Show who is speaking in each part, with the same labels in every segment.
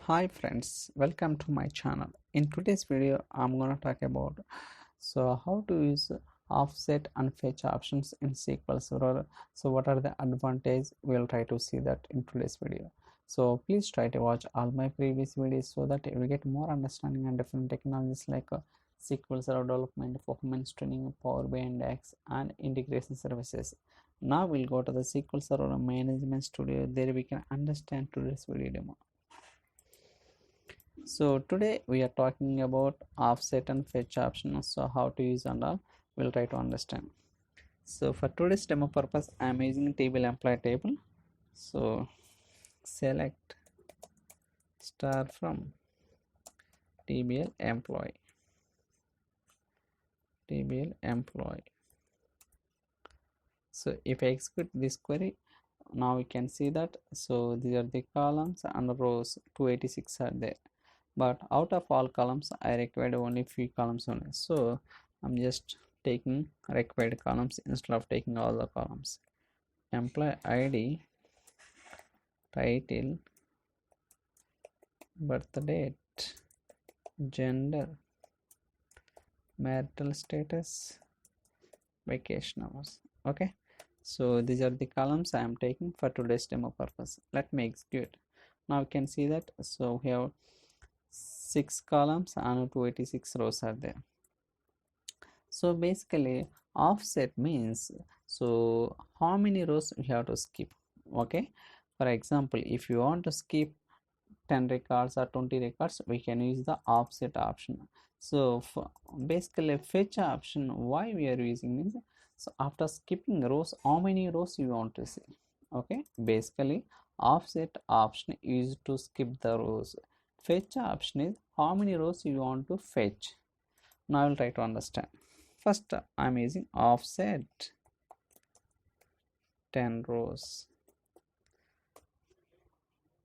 Speaker 1: Hi friends, welcome to my channel. In today's video I'm gonna talk about how to use offset and fetch options in SQL Server. So what are the advantages? We'll try to see that in today's video. So please try to watch all my previous videos so that you will get more understanding on different technologies like SQL Server development, performance tuning, Power BI and X, and integration services. Now we'll go to the SQL Server Management Studio. There we can understand today's video demo. So today we are talking about offset and fetch options, so how to use and all we'll try to understand. So for today's demo purpose I am using table employee table. So select star from tbl employee. So if I execute this query, now we can see that so these are the columns and rows. 286 are there, but out of all columns I required only few columns only, so I'm just taking required columns instead of taking all the columns. Employee ID, title, birth date, gender, marital status, vacation hours. Okay, so these are the columns I am taking for today's demo purpose. Let me execute. Now you can see that so we have 6 columns and 286 rows are there. So basically offset means so how many rows we have to skip. Okay, for example, if you want to skip 10 records or 20 records, we can use the offset option. So for basically fetch option, why we are using means so after skipping rows, how many rows you want to see. Okay, basically offset option is to skip the rows. Fetch option is how many rows you want to fetch. Now I will try to understand. First I'm using offset 10 rows.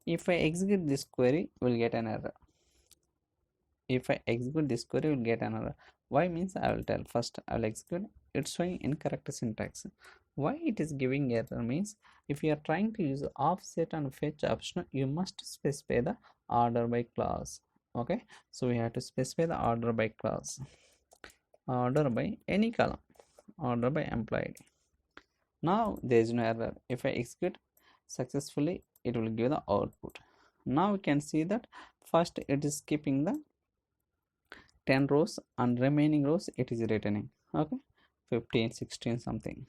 Speaker 1: If I execute this query, we'll get an error. Why means I will tell. First I will execute. It's showing incorrect syntax. Why it is giving error means if you are trying to use offset and fetch option, you must specify the order by clause. Okay, so we have to specify the order by clause, order by any column, order by employee. Now there is no error. If I execute successfully, it will give the output. Now we can see that first it is skipping the 10 rows and remaining rows it is returning. Okay, 15, 16 something.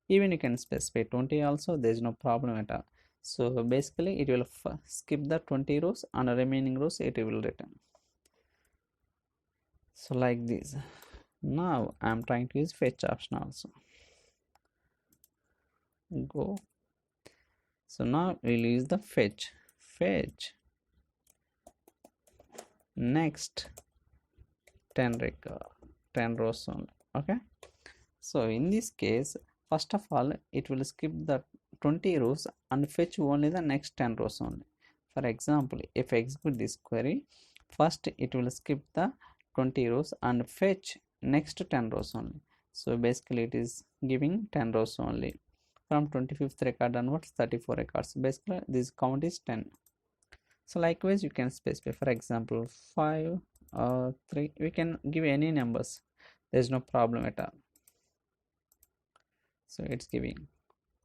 Speaker 1: Even you can specify 20 also, there is no problem at all. So basically it will skip the 20 rows and the remaining rows it will return. So like this. Now I am trying to use fetch option also. Go. So now we'll use the fetch next 10 rows only. Okay, so in this case first of all it will skip the 20 rows and fetch only the next 10 rows only. For example, if I execute this query, first it will skip the 20 rows and fetch next 10 rows only. So basically it is giving 10 rows only. From 25th record onwards 34 records. Basically this count is 10. So likewise you can specify, for example 5 or 3, we can give any numbers, there's no problem at all. So it's giving.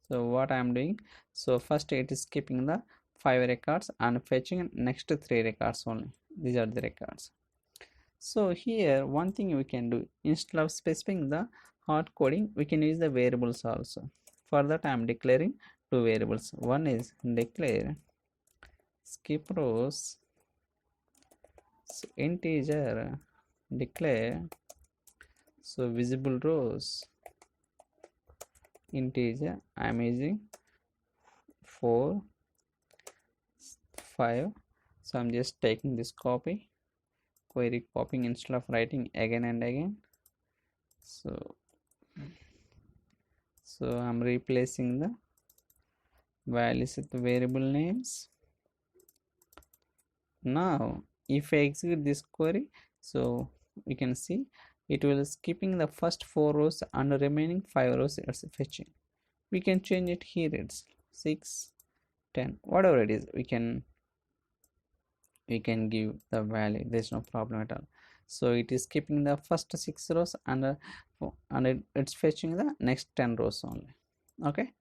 Speaker 1: So what I am doing, so first it is skipping the 5 records and fetching next 3 records only. These are the records. So here one thing we can do, instead of specifying the hard coding, we can use the variables also. For that I am declaring 2 variables. One is declare skip rows, so integer, declare so visible rows, integer. I am using 4, 5. So I'm just taking this query copying instead of writing again and again. So I'm replacing the values with the variable names. Now if I execute this query, so we can see it will skipping the first 4 rows and the remaining 5 rows it's fetching. We can change it here, it's 6, 10, whatever it is, we can we can give the value, there's no problem at all. So it is keeping the first 6 rows and it's fetching the next 10 rows only. Okay,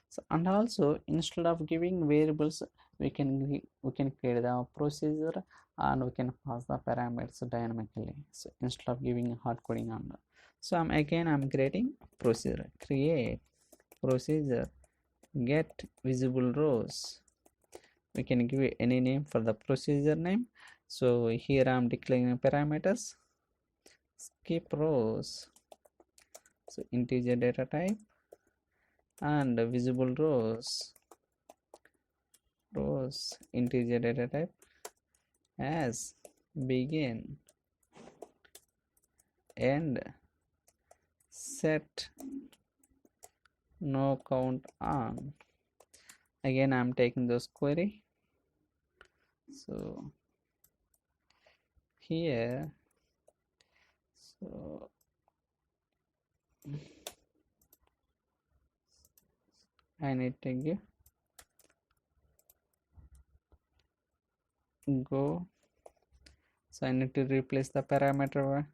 Speaker 1: so and also instead of giving variables, we can create the procedure and we can pass the parameters dynamically. So instead of giving hard coding on the, so I'm creating procedure, create procedure get visible rows. We can give any name for the procedure name. So here I'm declaring parameters, skip rows, so integer data type, and visible rows integer data type as begin, end, set no count on. Again I'm taking those query. So here, so I need to give go, so I need to replace the parameter.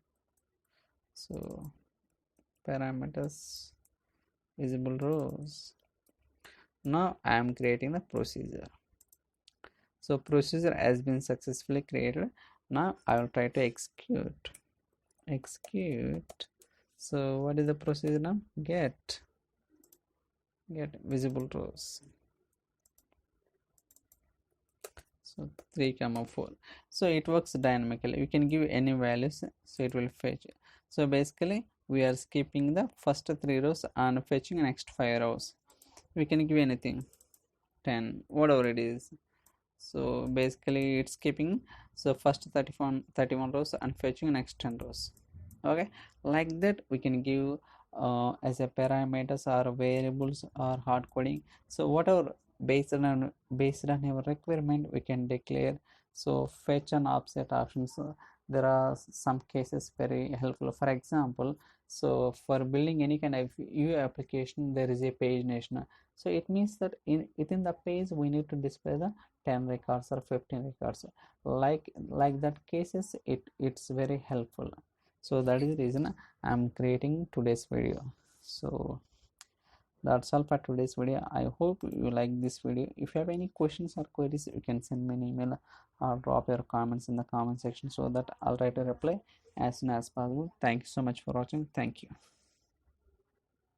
Speaker 1: So parameters visible rows. Now I am creating the procedure. So procedure has been successfully created. Now I will try to execute. So what is the procedure now? Get visible rows. So 3 comma 4. So it works dynamically. You can give any values, so it will fetch. So basically we are skipping the first 3 rows and fetching next 5 rows. We can give anything, 10, whatever it is. So basically it's skipping, so first 31 rows and fetching next 10 rows. Okay, like that we can give as a parameters or variables or hard coding. So whatever based on our requirement we can declare. So fetch and offset options, there are some cases very helpful. For example, so for building any kind of UI application, there is a page nation. So it means that within the page we need to display the 10 records or 15 records. Like that cases, it's very helpful. So that is the reason I'm creating today's video. So that's all for today's video. I hope you like this video. If you have any questions or queries, you can send me an email or drop your comments in the comment section, so that I'll try to reply as soon as possible. Thank you so much for watching. Thank you.